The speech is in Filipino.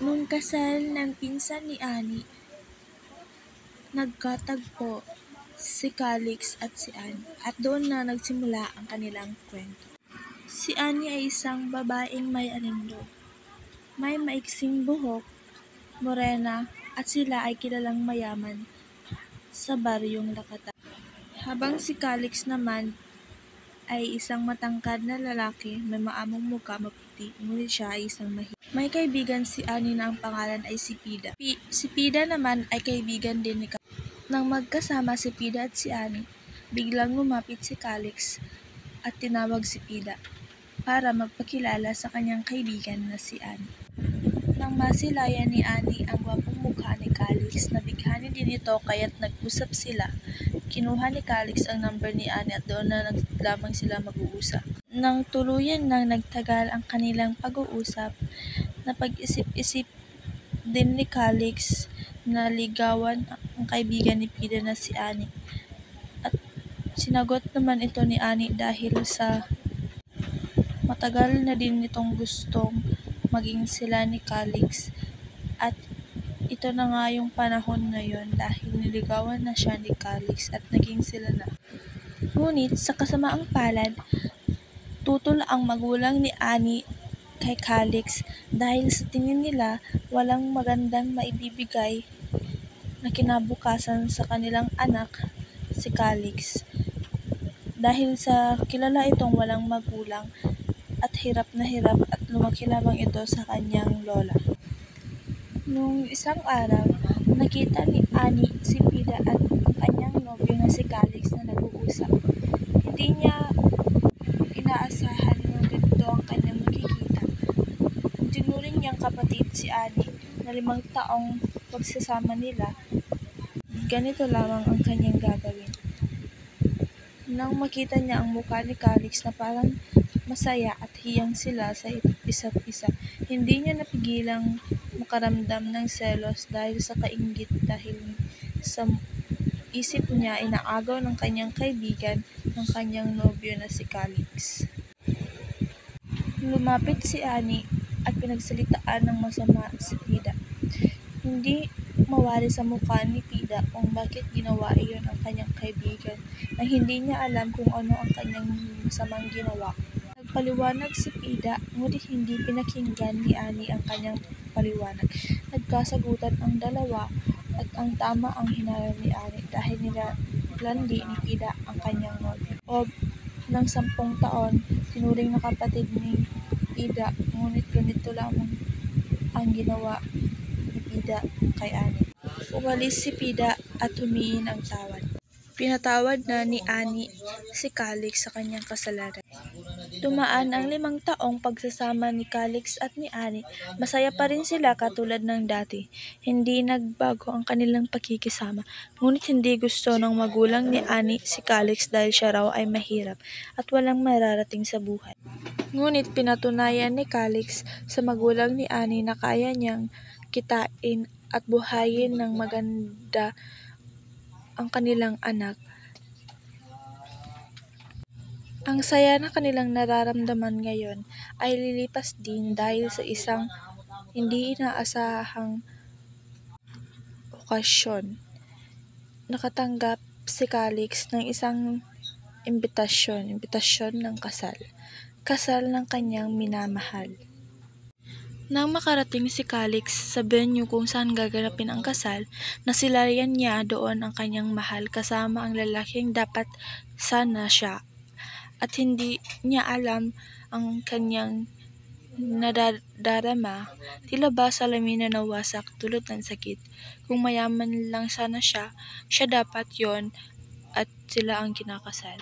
Nung kasal ng pinsan ni Annie, nagkatagpo si Calix at si Annie at doon na nagsimula ang kanilang kwento. Si Annie ay isang babaeng may anindog, may maiksing buhok, morena at sila ay kilalang mayaman sa baryong Lakatan. Habang si Calix naman ay isang matangkad na lalaki, may maamong muka, maputi, ngunit siya ay isang mahirap. May kaibigan si Annie na ang pangalan ay si Pida. Si Pida naman ay kaibigan din ni Calix. Nang magkasama si Pida at si Annie, biglang lumapit si Calix at tinawag si Pida para magpakilala sa kanyang kaibigan na si Annie. Nang masilayan ni Annie ang gwapong mukha ni Calix, nabighani din ito kaya't nag-usap sila. Kinuha ni Calix ang number ni Annie at doon na lamang sila mag-uusap. Nang tuluyan nang nagtagal ang kanilang pag-uusap, napag-isip-isip din ni Calix na ligawan ang kaibigan ni Pida na si Annie. At sinagot naman ito ni Annie dahil sa matagal na din itong gustong maging sila ni Calix at ito na nga yung panahon ngayon dahil niligawan na siya ni Calix at naging sila na. Ngunit sa kasamaang palad, tutol ang magulang ni Annie kay Calix dahil sa tingin nila walang magandang maibibigay na kinabukasan sa kanilang anak, si Calix. Dahil sa kilala itong walang magulang at hirap at lumaki lamang ito sa kanyang lola. Nung isang araw, nakita ni Annie si Pida at ang kanyang nobyo na si Calix na nag-uusap. Hindi niya inaasahan na ganito ang kanyang makikita. Tinuring niyang kapatid si Annie na 5 taong pagsasama nila, ganito lamang ang kanyang gagawin. Nang makita niya ang mukha ni Calix na parang masaya at hiyang sila sa isa't isa, hindi niya napigilang makaramdam ng selos dahil sa kainggit dahil sa isip niya inaagaw ng kanyang kaibigan ng kanyang nobyo na si Calix. Lumapit si Annie at pinagsalitaan ng masama si Pida. Hindi mawari sa mukha ni Pida kung bakit ginawa iyon ang kanyang kaibigan na hindi niya alam kung ano ang kanyang masamang ginawa. Nagpaliwanag si Pida, ngunit hindi pinakinggan ni Annie ang kanyang paliwanag. Nagkasagutan ang dalawa at ang tama ang hinarang ni Annie dahil nilalandi ni Pida ang kanyang nobyo. O ng 10 taon, tinuring na kapatid ni Pida, ngunit ganito lamang ang ginawa ni Pida kay Annie. Umalis si Pida at humingi ng tawad. Pinatawad na ni Annie si Calix sa kanyang kasalanan. Dumaan ang 5 taong pagsasama ni Calix at ni Annie, masaya pa rin sila katulad ng dati. Hindi nagbago ang kanilang pakikisama, ngunit hindi gusto ng magulang ni Annie si Calix dahil siya raw ay mahirap at walang mararating sa buhay. Ngunit pinatunayan ni Calix sa magulang ni Annie na kaya niyang kitain at buhayin ng maganda ang kanilang anak. Ang saya na kanilang nararamdaman ngayon ay lilipas din dahil sa isang hindi inaasahang okasyon. Nakatanggap si Calix ng isang imbitasyon ng kasal ng kanyang minamahal. Nang makarating si Calix sa venue kung saan gaganapin ang kasal, nasilayan niya doon ang kanyang mahal kasama ang lalaking dapat sana siya. At hindi niya alam ang kanyang nadadarama, tila ba salamin na nawasak dulot ng sakit. Kung mayaman lang sana siya dapat yon at sila ang kinakasal.